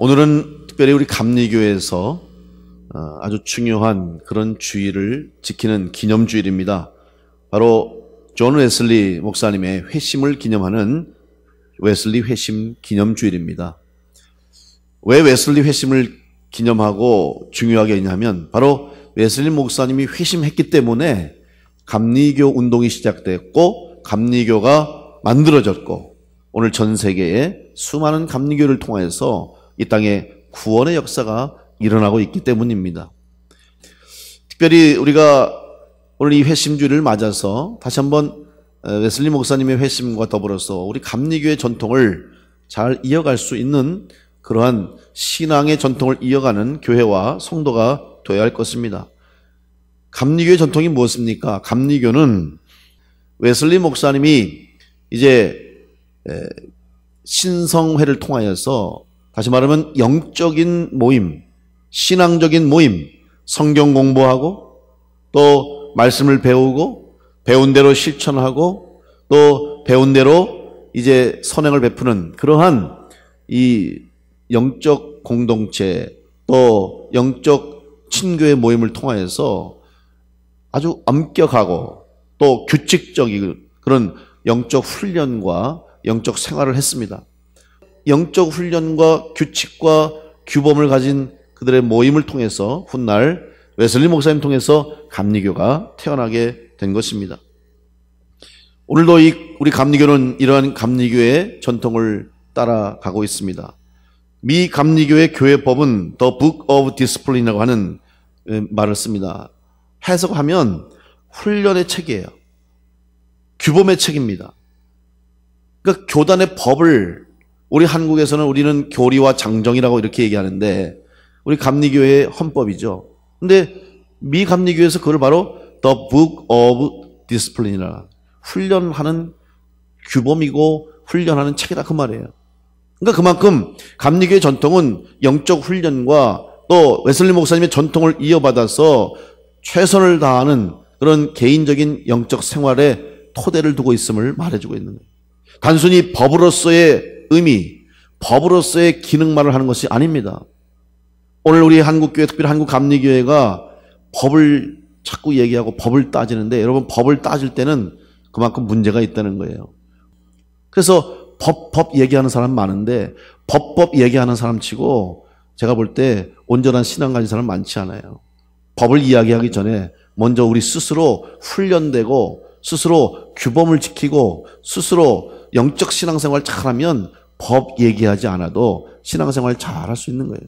오늘은 특별히 우리 감리교회에서 아주 중요한 그런 주일을 지키는 기념주일입니다. 바로 존 웨슬리 목사님의 회심을 기념하는 웨슬리 회심 기념주일입니다. 왜 웨슬리 회심을 기념하고 중요하게 했냐면 바로 웨슬리 목사님이 회심했기 때문에 감리교 운동이 시작됐고 감리교가 만들어졌고 오늘 전 세계에 수많은 감리교를 통해서 이 땅에 구원의 역사가 일어나고 있기 때문입니다. 특별히 우리가 오늘 이 회심주일을 맞아서 다시 한번 웨슬리 목사님의 회심과 더불어서 우리 감리교의 전통을 잘 이어갈 수 있는 그러한 신앙의 전통을 이어가는 교회와 성도가 되어야 할 것입니다. 감리교의 전통이 무엇입니까? 감리교는 웨슬리 목사님이 이제 신성회를 통하여서 다시 말하면 영적인 모임, 신앙적인 모임, 성경 공부하고 또 말씀을 배우고 배운 대로 실천하고 또 배운 대로 이제 선행을 베푸는 그러한 이 영적 공동체 또 영적 친교의 모임을 통하여서 아주 엄격하고 또 규칙적인 그런 영적 훈련과 영적 생활을 했습니다. 영적 훈련과 규칙과 규범을 가진 그들의 모임을 통해서 훗날 웨슬리 목사님 통해서 감리교가 태어나게 된 것입니다. 오늘도 우리 감리교는 이러한 감리교의 전통을 따라가고 있습니다. 미 감리교의 교회법은 The Book of Discipline이라고 하는 말을 씁니다. 해석하면 훈련의 책이에요. 규범의 책입니다. 그러니까 교단의 법을 우리 한국에서는 우리는 교리와 장정이라고 이렇게 얘기하는데 우리 감리교회의 헌법이죠. 근데 미 감리교회에서 그걸 바로 The Book of Discipline이라 훈련하는 규범이고 훈련하는 책이다 그 말이에요. 그러니까 그만큼 감리교의 전통은 영적 훈련과 또 웨슬리 목사님의 전통을 이어받아서 최선을 다하는 그런 개인적인 영적 생활에 토대를 두고 있음을 말해주고 있는 거예요. 단순히 법으로서의 의미, 법으로서의 기능만을 하는 것이 아닙니다. 오늘 우리 한국교회, 특별히 한국감리교회가 법을 자꾸 얘기하고 법을 따지는데 여러분 법을 따질 때는 그만큼 문제가 있다는 거예요. 그래서 법 얘기하는 사람 많은데 법 얘기하는 사람 치고 제가 볼 때 온전한 신앙 가진 사람 많지 않아요. 법을 이야기하기 전에 먼저 우리 스스로 훈련되고 스스로 규범을 지키고 스스로 영적 신앙생활 잘하면 법 얘기하지 않아도 신앙생활 잘할 수 있는 거예요.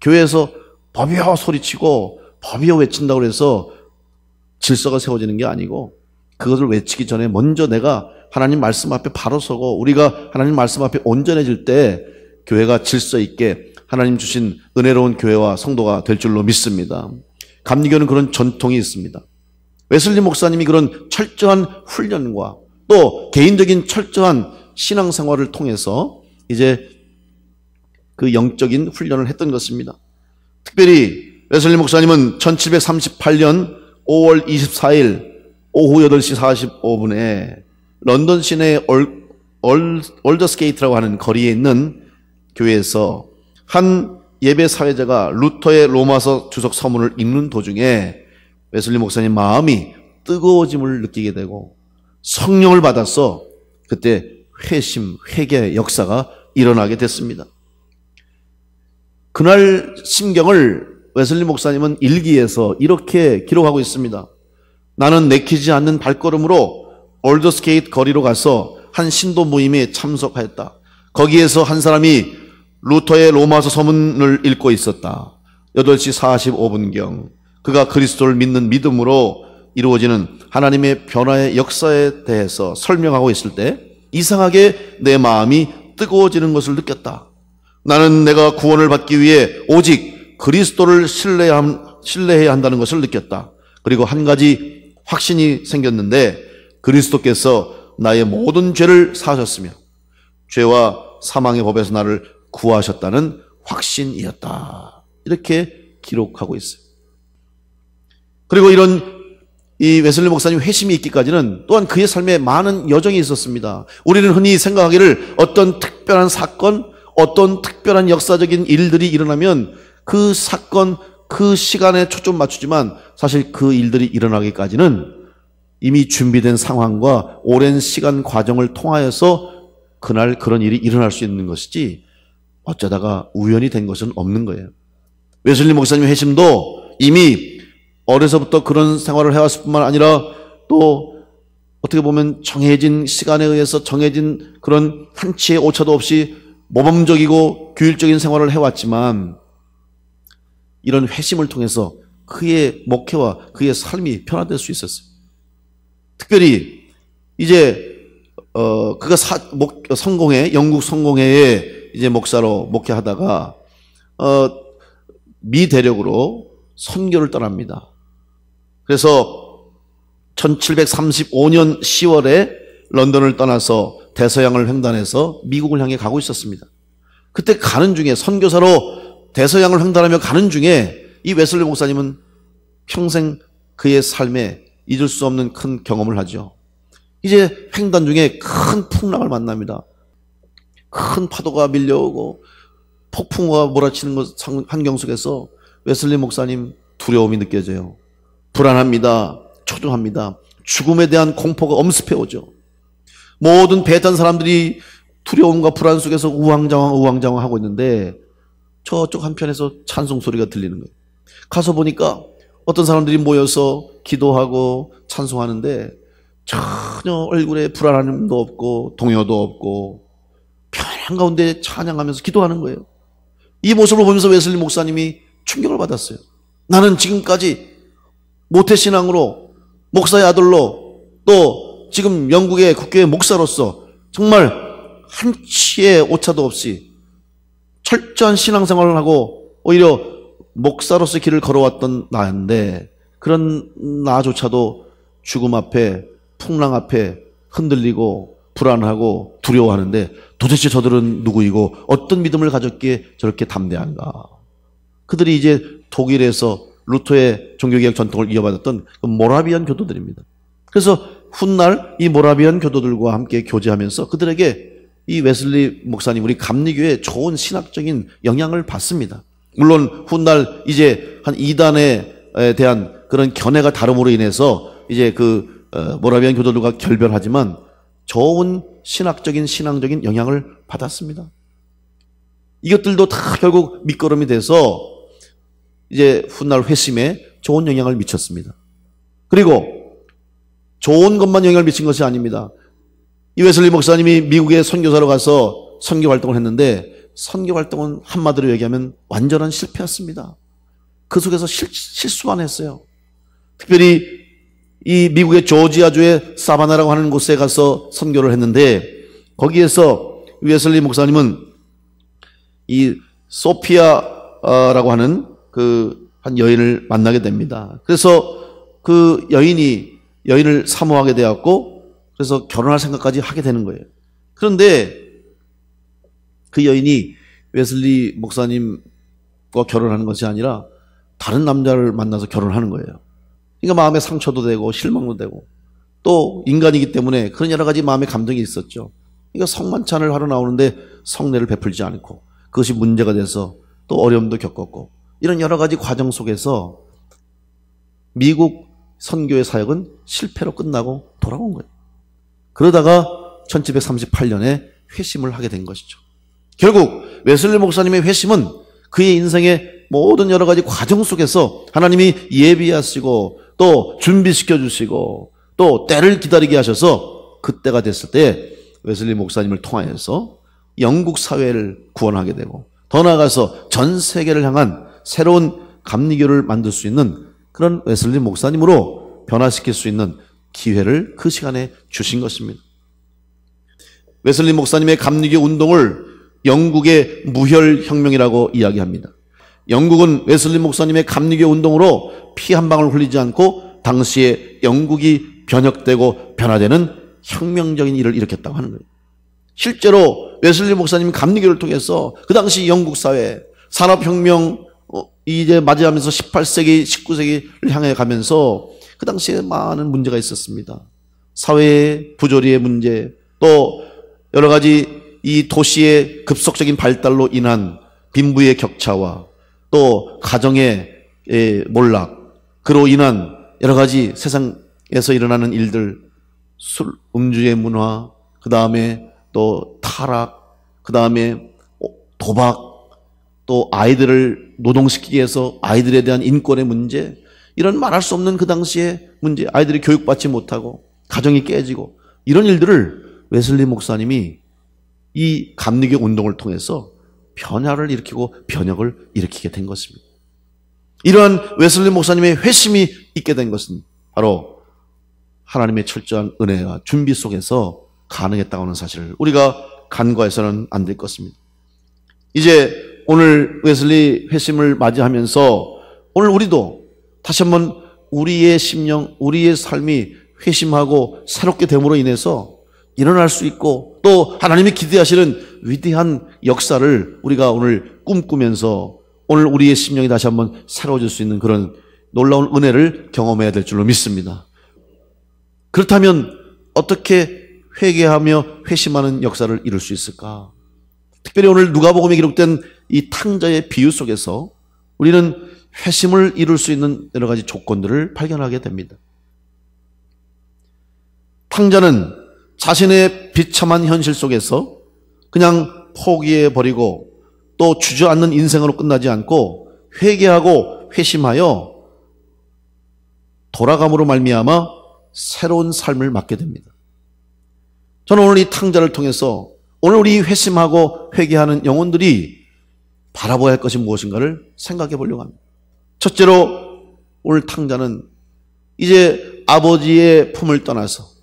교회에서 법이여 소리치고 법이여 외친다고 해서 질서가 세워지는 게 아니고 그것을 외치기 전에 먼저 내가 하나님 말씀 앞에 바로 서고 우리가 하나님 말씀 앞에 온전해질 때 교회가 질서 있게 하나님 주신 은혜로운 교회와 성도가 될 줄로 믿습니다. 감리교는 그런 전통이 있습니다. 웨슬리 목사님이 그런 철저한 훈련과 또 개인적인 철저한 신앙생활을 통해서 이제 그 영적인 훈련을 했던 것입니다. 특별히 웨슬리 목사님은 1738년 5월 24일 오후 8시 45분에 런던 시내의 올더스게이트라고 하는 거리에 있는 교회에서 한 예배 사회자가 루터의 로마서 주석 서문을 읽는 도중에 웨슬리 목사님 마음이 뜨거워짐을 느끼게 되고 성령을 받아서 그때 회심, 회개의 역사가 일어나게 됐습니다. 그날 심경을 웨슬리 목사님은 일기에서 이렇게 기록하고 있습니다. 나는 내키지 않는 발걸음으로 올더스게이트 거리로 가서 한 신도 모임에 참석하였다. 거기에서 한 사람이 루터의 로마서 서문을 읽고 있었다. 8시 45분경 그가 그리스도를 믿는 믿음으로 이루어지는 하나님의 변화의 역사에 대해서 설명하고 있을 때 이상하게 내 마음이 뜨거워지는 것을 느꼈다. 나는 내가 구원을 받기 위해 오직 그리스도를 신뢰해야 한다는 것을 느꼈다. 그리고 한 가지 확신이 생겼는데 그리스도께서 나의 모든 죄를 사하셨으며 죄와 사망의 법에서 나를 구하셨다는 확신이었다. 이렇게 기록하고 있어요. 그리고 이런 이 웨슬리 목사님 회심이 있기까지는 또한 그의 삶에 많은 여정이 있었습니다. 우리는 흔히 생각하기를 어떤 특별한 사건, 어떤 특별한 역사적인 일들이 일어나면 그 사건, 그 시간에 초점 맞추지만 사실 그 일들이 일어나기까지는 이미 준비된 상황과 오랜 시간 과정을 통하여서 그날 그런 일이 일어날 수 있는 것이지 어쩌다가 우연히 된 것은 없는 거예요. 웨슬리 목사님의 회심도 이미 어려서부터 그런 생활을 해왔을 뿐만 아니라 또 어떻게 보면 정해진 시간에 의해서 정해진 그런 한치의 오차도 없이 모범적이고 규율적인 생활을 해왔지만 이런 회심을 통해서 그의 목회와 그의 삶이 변화될 수 있었어요. 특별히 이제 그가 영국 성공회의 이제 목사로 목회하다가 미 대륙으로 선교를 떠납니다. 그래서 1735년 10월에 런던을 떠나서 대서양을 횡단해서 미국을 향해 가고 있었습니다. 그때 가는 중에 선교사로 대서양을 횡단하며 가는 중에 이 웨슬리 목사님은 평생 그의 삶에 잊을 수 없는 큰 경험을 하죠. 이제 횡단 중에 큰 풍랑을 만납니다. 큰 파도가 밀려오고 폭풍우가 몰아치는 환경 속에서 웨슬리 목사님 두려움이 느껴져요. 불안합니다. 초조합니다. 죽음에 대한 공포가 엄습해 오죠. 모든 배 탄 사람들이 두려움과 불안 속에서 우왕좌왕 하고 있는데 저쪽 한편에서 찬송 소리가 들리는 거예요. 가서 보니까 어떤 사람들이 모여서 기도하고 찬송하는데 전혀 얼굴에 불안함도 없고 동요도 없고 편한 가운데 찬양하면서 기도하는 거예요. 이 모습을 보면서 웨슬리 목사님이 충격을 받았어요. 나는 지금까지 모태신앙으로 목사의 아들로 또 지금 영국의 국교의 목사로서 정말 한치의 오차도 없이 철저한 신앙생활을 하고 오히려 목사로서 길을 걸어왔던 나인데 그런 나조차도 죽음 앞에 풍랑 앞에 흔들리고 불안하고 두려워하는데 도대체 저들은 누구이고 어떤 믿음을 가졌기에 저렇게 담대한가. 그들이 이제 독일에서 루터의 종교개혁 전통을 이어받았던 그 모라비안 교도들입니다. 그래서 훗날 이 모라비안 교도들과 함께 교제하면서 그들에게 이 웨슬리 목사님 우리 감리교의 좋은 신학적인 영향을 받습니다. 물론 훗날 이제 한 이단에 대한 그런 견해가 다름으로 인해서 이제 그 모라비안 교도들과 결별하지만 좋은 신학적인 신앙적인 영향을 받았습니다. 이것들도 다 결국 밑거름이 돼서 이제 훗날 회심에 좋은 영향을 미쳤습니다. 그리고 좋은 것만 영향을 미친 것이 아닙니다. 이 웨슬리 목사님이 미국에 선교사로 가서 선교 활동을 했는데 선교 활동은 한마디로 얘기하면 완전한 실패였습니다. 그 속에서 실수만 했어요. 특별히 이 미국의 조지아주의 사바나라고 하는 곳에 가서 선교를 했는데 거기에서 웨슬리 목사님은 이 소피아라고 하는 그 한 여인을 만나게 됩니다. 그래서 그 여인을 사모하게 되었고 그래서 결혼할 생각까지 하게 되는 거예요. 그런데 그 여인이 웨슬리 목사님과 결혼하는 것이 아니라 다른 남자를 만나서 결혼하는 거예요. 그러니까 마음에 상처도 되고 실망도 되고 또 인간이기 때문에 그런 여러 가지 마음의 감정이 있었죠. 그러니까 성만찬을 하러 나오는데 성례를 베풀지 않고 그것이 문제가 돼서 또 어려움도 겪었고 이런 여러 가지 과정 속에서 미국 선교의 사역은 실패로 끝나고 돌아온 거예요. 그러다가 1738년에 회심을 하게 된 것이죠. 결국 웨슬리 목사님의 회심은 그의 인생의 모든 여러 가지 과정 속에서 하나님이 예비하시고 또 준비시켜 주시고 또 때를 기다리게 하셔서 그때가 됐을 때 웨슬리 목사님을 통하여서 영국 사회를 구원하게 되고 더 나아가서 전 세계를 향한 새로운 감리교를 만들 수 있는 그런 웨슬리 목사님으로 변화시킬 수 있는 기회를 그 시간에 주신 것입니다. 웨슬리 목사님의 감리교 운동을 영국의 무혈혁명이라고 이야기합니다. 영국은 웨슬리 목사님의 감리교 운동으로 피 한 방울 흘리지 않고 당시에 영국이 변혁되고 변화되는 혁명적인 일을 일으켰다고 하는 거예요. 실제로 웨슬리 목사님 감리교를 통해서 그 당시 영국 사회 산업혁명 이제 맞이하면서 18세기, 19세기를 향해 가면서 그 당시에 많은 문제가 있었습니다. 사회의 부조리의 문제, 또 여러 가지 이 도시의 급속적인 발달로 인한 빈부의 격차와 또 가정의 몰락, 그로 인한 여러 가지 세상에서 일어나는 일들, 술, 음주의 문화, 그 다음에 또 타락, 그 다음에 도박, 또 아이들을 노동시키기 위해서 아이들에 대한 인권의 문제, 이런 말할 수 없는 그 당시의 문제, 아이들이 교육받지 못하고 가정이 깨지고 이런 일들을 웨슬리 목사님이 이 감리교 운동을 통해서 변화를 일으키고 변혁을 일으키게 된 것입니다. 이러한 웨슬리 목사님의 회심이 있게 된 것은 바로 하나님의 철저한 은혜와 준비 속에서 가능했다고 하는 사실을 우리가 간과해서는 안 될 것입니다. 이제 오늘 웨슬리 회심을 맞이하면서 오늘 우리도 다시 한번 우리의 심령, 우리의 삶이 회심하고 새롭게 됨으로 인해서 일어날 수 있고 또 하나님이 기대하시는 위대한 역사를 우리가 오늘 꿈꾸면서 오늘 우리의 심령이 다시 한번 새로워질 수 있는 그런 놀라운 은혜를 경험해야 될 줄로 믿습니다. 그렇다면 어떻게 회개하며 회심하는 역사를 이룰 수 있을까? 특별히 오늘 누가복음에 기록된 이 탕자의 비유 속에서 우리는 회심을 이룰 수 있는 여러 가지 조건들을 발견하게 됩니다. 탕자는 자신의 비참한 현실 속에서 그냥 포기해버리고 또 주저앉는 인생으로 끝나지 않고 회개하고 회심하여 돌아감으로 말미암아 새로운 삶을 맞게 됩니다. 저는 오늘 이 탕자를 통해서 오늘 우리 회심하고 회개하는 영혼들이 바라봐야 할 것이 무엇인가를 생각해 보려고 합니다. 첫째로 오늘 탕자는 이제 아버지의 품을 떠나서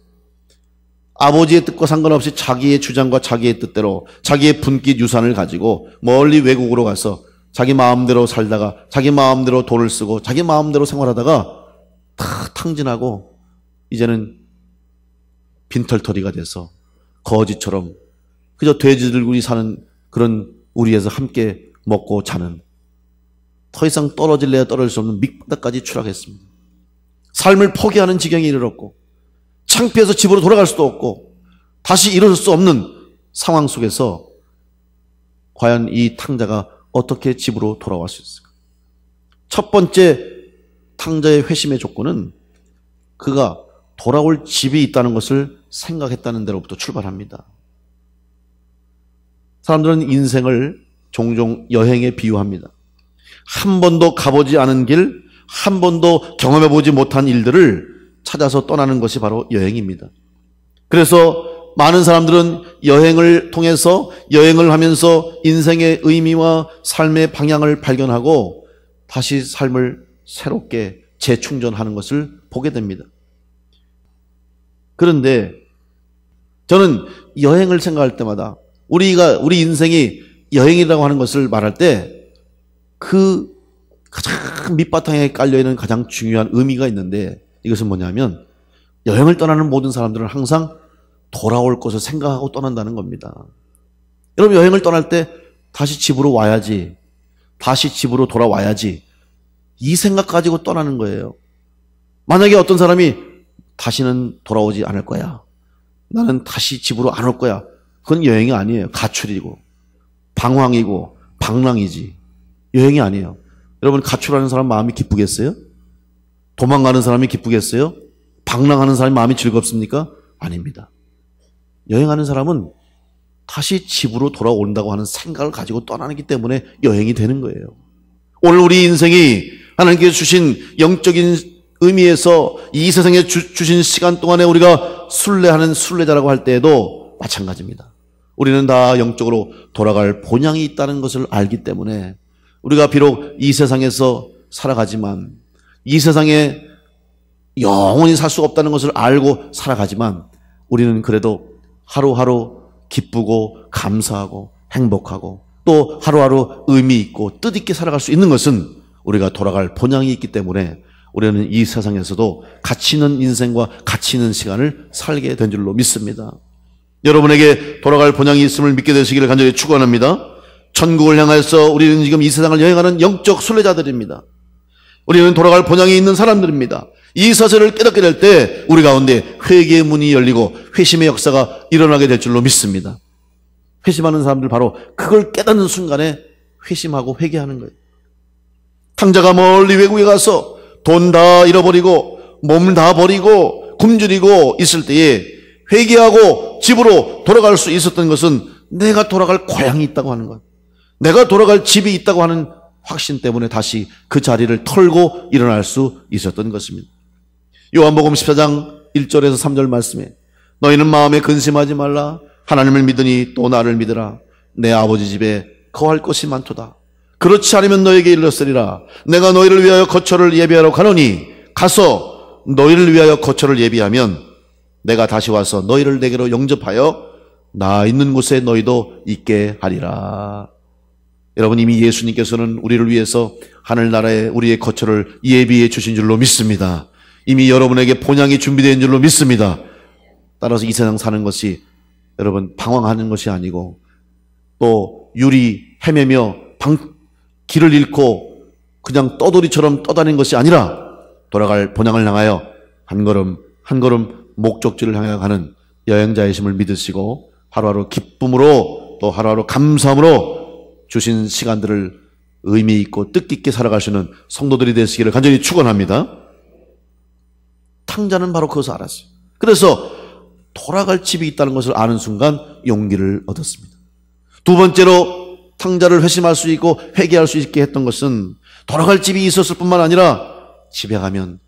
아버지의 뜻과 상관없이 자기의 주장과 자기의 뜻대로 자기의 분깃 유산을 가지고 멀리 외국으로 가서 자기 마음대로 살다가 자기 마음대로 돈을 쓰고 자기 마음대로 생활하다가 다 탕진하고 이제는 빈털터리가 돼서 거지처럼 그저 돼지들끼리 사는 그런 우리에서 함께 먹고 자는 더 이상 떨어질래야 떨어질 수 없는 밑바닥까지 추락했습니다. 삶을 포기하는 지경에 이르렀고 창피해서 집으로 돌아갈 수도 없고 다시 일어설 수 없는 상황 속에서 과연 이 탕자가 어떻게 집으로 돌아올 수 있을까? 첫 번째 탕자의 회심의 조건은 그가 돌아올 집이 있다는 것을 생각했다는 데로부터 출발합니다. 사람들은 인생을 종종 여행에 비유합니다. 한 번도 가보지 않은 길, 한 번도 경험해보지 못한 일들을 찾아서 떠나는 것이 바로 여행입니다. 그래서 많은 사람들은 여행을 통해서 여행을 하면서 인생의 의미와 삶의 방향을 발견하고 다시 삶을 새롭게 재충전하는 것을 보게 됩니다. 그런데 저는 여행을 생각할 때마다 우리 인생이 여행이라고 하는 것을 말할 때 그 가장 밑바탕에 깔려있는 가장 중요한 의미가 있는데 이것은 뭐냐면 여행을 떠나는 모든 사람들은 항상 돌아올 것을 생각하고 떠난다는 겁니다. 여러분 여행을 떠날 때 다시 집으로 와야지, 다시 집으로 돌아와야지 이 생각 가지고 떠나는 거예요. 만약에 어떤 사람이 다시는 돌아오지 않을 거야, 나는 다시 집으로 안 올 거야, 그건 여행이 아니에요. 가출이고 방황이고 방랑이지 여행이 아니에요. 여러분 가출하는 사람 마음이 기쁘겠어요? 도망가는 사람이 기쁘겠어요? 방랑하는 사람이 마음이 즐겁습니까? 아닙니다. 여행하는 사람은 다시 집으로 돌아온다고 하는 생각을 가지고 떠나기 때문에 여행이 되는 거예요. 오늘 우리 인생이 하나님께서 주신 영적인 의미에서 이 세상에 주신 시간 동안에 우리가 순례하는 순례자라고 할 때에도 마찬가지입니다. 우리는 다 영적으로 돌아갈 본향이 있다는 것을 알기 때문에 우리가 비록 이 세상에서 살아가지만 이 세상에 영원히 살 수 없다는 것을 알고 살아가지만 우리는 그래도 하루하루 기쁘고 감사하고 행복하고 또 하루하루 의미 있고 뜻 있게 살아갈 수 있는 것은 우리가 돌아갈 본향이 있기 때문에 우리는 이 세상에서도 가치 있는 인생과 가치 있는 시간을 살게 된 줄로 믿습니다. 여러분에게 돌아갈 본향이 있음을 믿게 되시기를 간절히 축원합니다. 천국을 향해서 우리는 지금 이 세상을 여행하는 영적 순례자들입니다. 우리는 돌아갈 본향이 있는 사람들입니다. 이 사실을 깨닫게 될 때 우리 가운데 회개의 문이 열리고 회심의 역사가 일어나게 될 줄로 믿습니다. 회심하는 사람들 바로 그걸 깨닫는 순간에 회심하고 회개하는 거예요. 탕자가 멀리 외국에 가서 돈 다 잃어버리고 몸 다 버리고 굶주리고 있을 때에 회개하고 집으로 돌아갈 수 있었던 것은 내가 돌아갈 고향이 있다고 하는 거예요. 내가 돌아갈 집이 있다고 하는 확신 때문에 다시 그 자리를 털고 일어날 수 있었던 것입니다. 요한복음 14장 1절에서 3절 말씀에 너희는 마음에 근심하지 말라. 하나님을 믿으니 또 나를 믿으라. 내 아버지 집에 거할 것이 많도다. 그렇지 않으면 너에게 일렀으리라. 내가 너희를 위하여 거처를 예비하러 가노니 가서 너희를 위하여 거처를 예비하면 내가 다시 와서 너희를 내게로 영접하여 나 있는 곳에 너희도 있게 하리라. 여러분, 이미 예수님께서는 우리를 위해서 하늘나라에 우리의 거처를 예비해 주신 줄로 믿습니다. 이미 여러분에게 본향이 준비된 줄로 믿습니다. 따라서 이 세상 사는 것이 여러분 방황하는 것이 아니고 또 유리 헤매며 길을 잃고 그냥 떠돌이처럼 떠다니는 것이 아니라 돌아갈 본향을 향하여 한 걸음 한 걸음 목적지를 향해 가는 여행자이심을 믿으시고 하루하루 기쁨으로 또 하루하루 감사함으로 주신 시간들을 의미 있고 뜻깊게 살아갈 수 있는 성도들이 되시기를 간절히 축원합니다. 탕자는 바로 그것을 알았어요. 그래서 돌아갈 집이 있다는 것을 아는 순간 용기를 얻었습니다. 두 번째로 탕자를 회심할 수 있고 회개할 수 있게 했던 것은 돌아갈 집이 있었을 뿐만 아니라 집에 가면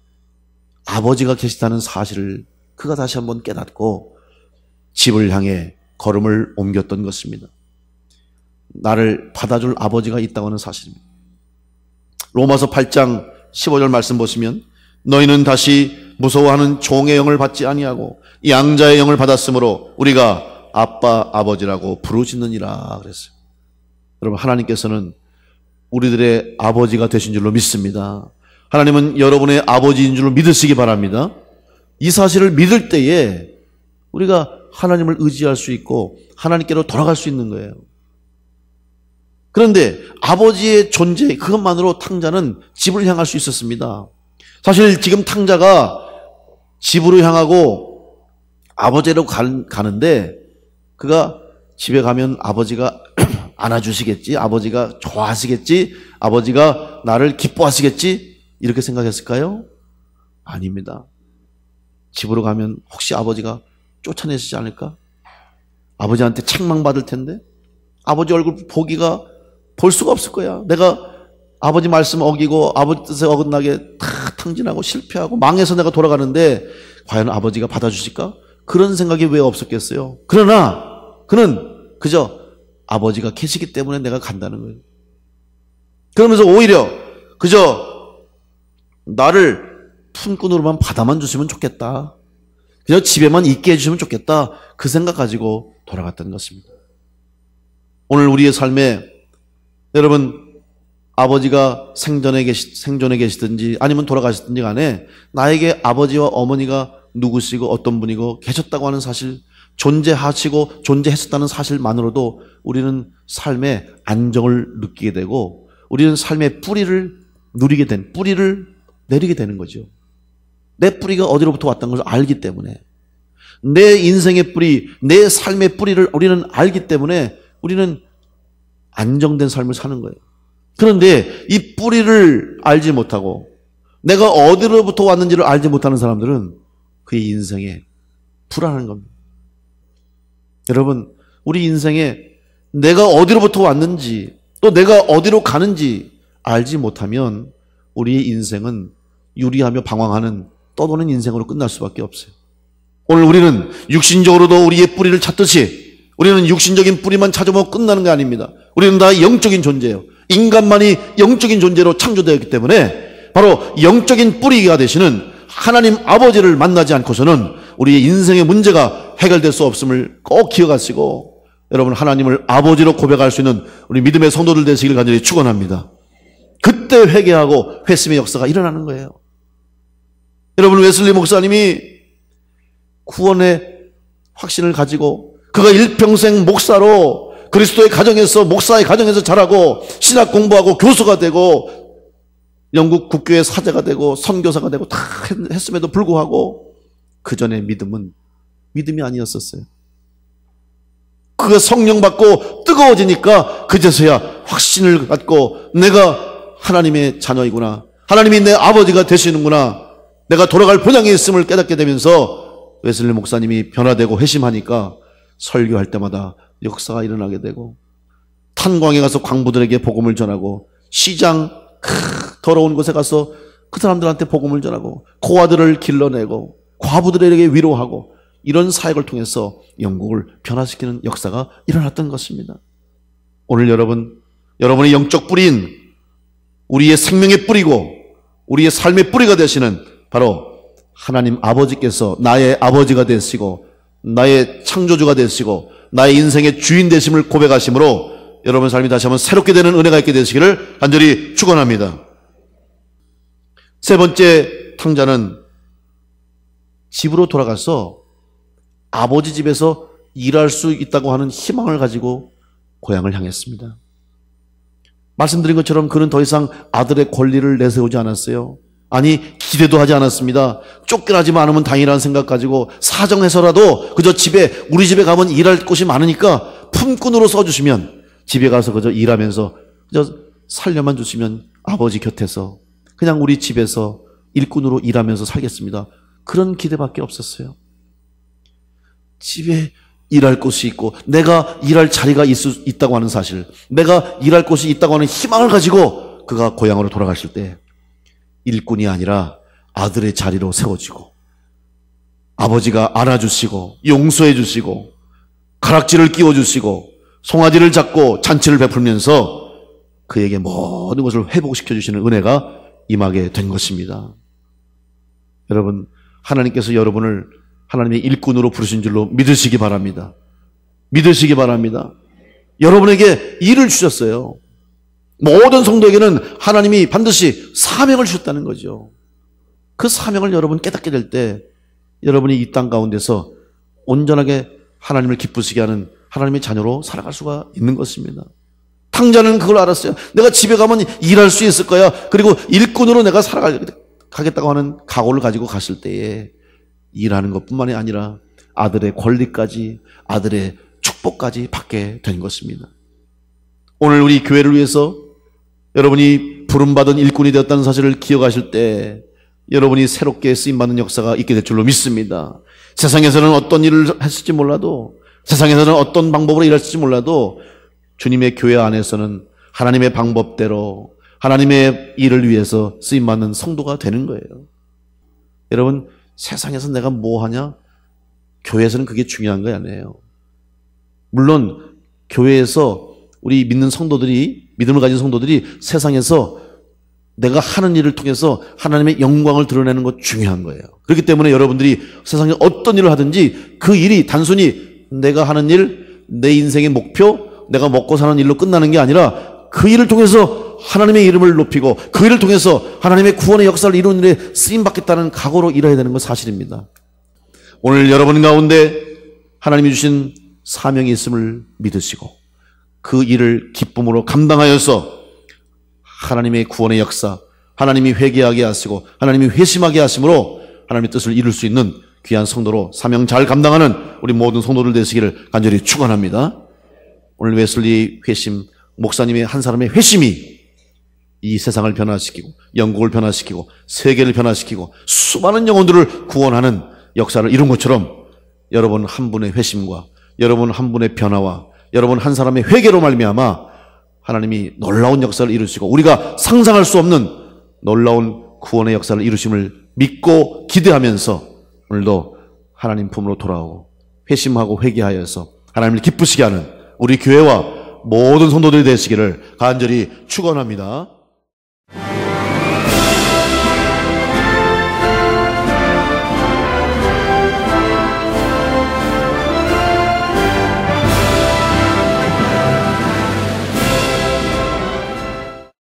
아버지가 계시다는 사실을 그가 다시 한번 깨닫고 집을 향해 걸음을 옮겼던 것입니다. 나를 받아줄 아버지가 있다고 하는 사실입니다. 로마서 8장 15절 말씀 보시면 너희는 다시 무서워하는 종의 영을 받지 아니하고 양자의 영을 받았으므로 우리가 아빠 아버지라고 부르짖느니라 그랬어요. 여러분, 하나님께서는 우리들의 아버지가 되신 줄로 믿습니다. 하나님은 여러분의 아버지인 줄로 믿으시기 바랍니다. 이 사실을 믿을 때에 우리가 하나님을 의지할 수 있고 하나님께로 돌아갈 수 있는 거예요. 그런데 아버지의 존재 그것만으로 탕자는 집을 향할 수 있었습니다. 사실 지금 탕자가 집으로 향하고 아버지로 가는데 그가 집에 가면 아버지가 안아주시겠지, 아버지가 좋아하시겠지, 아버지가 나를 기뻐하시겠지 이렇게 생각했을까요? 아닙니다. 집으로 가면 혹시 아버지가 쫓아내시지 않을까? 아버지한테 책망받을 텐데 아버지 얼굴 볼 수가 없을 거야. 내가 아버지 말씀 어기고 아버지 뜻에 어긋나게 다 탕진하고 실패하고 망해서 내가 돌아가는데 과연 아버지가 받아주실까? 그런 생각이 왜 없었겠어요? 그러나 그는 그저 아버지가 계시기 때문에 내가 간다는 거예요. 그러면서 오히려 그저 나를 품꾼으로만 받아만 주시면 좋겠다. 그저 집에만 있게 해주시면 좋겠다. 그 생각 가지고 돌아갔던 것입니다. 오늘 우리의 삶에 여러분 아버지가 생전에 계시든지 아니면 돌아가시든지 간에 나에게 아버지와 어머니가 누구시고 어떤 분이고 계셨다고 하는 사실, 존재하시고 존재했었다는 사실만으로도 우리는 삶의 안정을 느끼게 되고 우리는 삶의 뿌리를 내리게 되는 거죠. 내 뿌리가 어디로부터 왔다는 것을 알기 때문에, 내 인생의 뿌리, 내 삶의 뿌리를 우리는 알기 때문에 우리는 안정된 삶을 사는 거예요. 그런데 이 뿌리를 알지 못하고 내가 어디로부터 왔는지를 알지 못하는 사람들은 그의 인생에 불안한 겁니다. 여러분, 우리 인생에 내가 어디로부터 왔는지 또 내가 어디로 가는지 알지 못하면 우리의 인생은 유리하며 방황하는 떠도는 인생으로 끝날 수밖에 없어요. 오늘 우리는 육신적으로도 우리의 뿌리를 찾듯이 우리는 육신적인 뿌리만 찾아보면 끝나는 게 아닙니다. 우리는 다 영적인 존재예요. 인간만이 영적인 존재로 창조되었기 때문에 바로 영적인 뿌리가 되시는 하나님 아버지를 만나지 않고서는 우리의 인생의 문제가 해결될 수 없음을 꼭 기억하시고 여러분 하나님을 아버지로 고백할 수 있는 우리 믿음의 성도들 되시길 간절히 축원합니다. 그때 회개하고 회심의 역사가 일어나는 거예요. 여러분, 웨슬리 목사님이 구원의 확신을 가지고 그가 일평생 목사로 그리스도의 가정에서 목사의 가정에서 자라고 신학 공부하고 교수가 되고 영국 국교의 사제가 되고 선교사가 되고 다 했음에도 불구하고 그 전의 믿음은 믿음이 아니었었어요. 그 성령 받고 뜨거워지니까 그제서야 확신을 갖고 내가 하나님의 자녀이구나, 하나님이 내 아버지가 되시는구나, 내가 돌아갈 본향에 있음을 깨닫게 되면서 웨슬리 목사님이 변화되고 회심하니까 설교할 때마다 역사가 일어나게 되고, 탄광에 가서 광부들에게 복음을 전하고, 시장 더러운 곳에 가서 그 사람들한테 복음을 전하고, 고아들을 길러내고 과부들에게 위로하고, 이런 사역을 통해서 영국을 변화시키는 역사가 일어났던 것입니다. 오늘 여러분의 영적 뿌리인, 우리의 생명의 뿌리고 우리의 삶의 뿌리가 되시는 바로 하나님 아버지께서 나의 아버지가 되시고 나의 창조주가 되시고 나의 인생의 주인 되심을 고백하심으로 여러분 삶이 다시 한번 새롭게 되는 은혜가 있게 되시기를 간절히 축원합니다. 세 번째 탕자는 집으로 돌아가서 아버지 집에서 일할 수 있다고 하는 희망을 가지고 고향을 향했습니다. 말씀드린 것처럼 그는 더 이상 아들의 권리를 내세우지 않았어요. 아니, 기대도 하지 않았습니다. 쫓겨나지만 않으면 다행이라는 생각 가지고 사정해서라도 그저 우리 집에 가면 일할 곳이 많으니까 품꾼으로 써주시면, 집에 가서 그저 일하면서 그저 살려만 주시면 아버지 곁에서 그냥 우리 집에서 일꾼으로 일하면서 살겠습니다. 그런 기대밖에 없었어요. 집에 일할 곳이 있고 내가 일할 자리가 있다고 하는 사실, 내가 일할 곳이 있다고 하는 희망을 가지고 그가 고향으로 돌아가실 때 일꾼이 아니라 아들의 자리로 세워지고, 아버지가 안아주시고 용서해 주시고 가락지를 끼워주시고 송아지를 잡고 잔치를 베풀면서 그에게 모든 것을 회복시켜 주시는 은혜가 임하게 된 것입니다. 여러분, 하나님께서 여러분을 하나님의 일꾼으로 부르신 줄로 믿으시기 바랍니다. 믿으시기 바랍니다. 여러분에게 일을 주셨어요. 모든 성도에게는 하나님이 반드시 사명을 주셨다는 거죠. 그 사명을 여러분 깨닫게 될 때 여러분이 이 땅 가운데서 온전하게 하나님을 기쁘시게 하는 하나님의 자녀로 살아갈 수가 있는 것입니다. 탕자는 그걸 알았어요. 내가 집에 가면 일할 수 있을 거야. 그리고 일꾼으로 내가 살아가겠다고 하는 각오를 가지고 갔을 때에 일하는 것뿐만이 아니라 아들의 권리까지, 아들의 축복까지 받게 된 것입니다. 오늘 우리 교회를 위해서 여러분이 부름받은 일꾼이 되었다는 사실을 기억하실 때 여러분이 새롭게 쓰임받는 역사가 있게 될 줄로 믿습니다. 세상에서는 어떤 일을 했을지 몰라도, 세상에서는 어떤 방법으로 일했을지 몰라도 주님의 교회 안에서는 하나님의 방법대로 하나님의 일을 위해서 쓰임받는 성도가 되는 거예요. 여러분, 세상에서 내가 뭐 하냐? 교회에서는 그게 중요한 거 아니에요. 물론 교회에서 우리 믿는 성도들이, 믿음을 가진 성도들이 세상에서 내가 하는 일을 통해서 하나님의 영광을 드러내는 것 중요한 거예요. 그렇기 때문에 여러분들이 세상에 어떤 일을 하든지 그 일이 단순히 내가 하는 일, 내 인생의 목표, 내가 먹고 사는 일로 끝나는 게 아니라 그 일을 통해서 하나님의 이름을 높이고 그 일을 통해서 하나님의 구원의 역사를 이루는 일에 쓰임받겠다는 각오로 일해야 되는 건 사실입니다. 오늘 여러분 가운데 하나님이 주신 사명이 있음을 믿으시고 그 일을 기쁨으로 감당하여서 하나님의 구원의 역사, 하나님이 회개하게 하시고 하나님이 회심하게 하심으로 하나님의 뜻을 이룰 수 있는 귀한 성도로 사명 잘 감당하는 우리 모든 성도들 되시기를 간절히 축원합니다. 오늘 웨슬리 회심, 목사님의 한 사람의 회심이 이 세상을 변화시키고 영국을 변화시키고 세계를 변화시키고 수많은 영혼들을 구원하는 역사를 이룬 것처럼 여러분 한 분의 회심과 여러분 한 분의 변화와 여러분 한 사람의 회개로 말미암아 하나님이 놀라운 역사를 이루시고 우리가 상상할 수 없는 놀라운 구원의 역사를 이루심을 믿고 기대하면서 오늘도 하나님 품으로 돌아오고 회심하고 회개하여서 하나님을 기쁘시게 하는 우리 교회와 모든 성도들이 되시기를 간절히 축원합니다.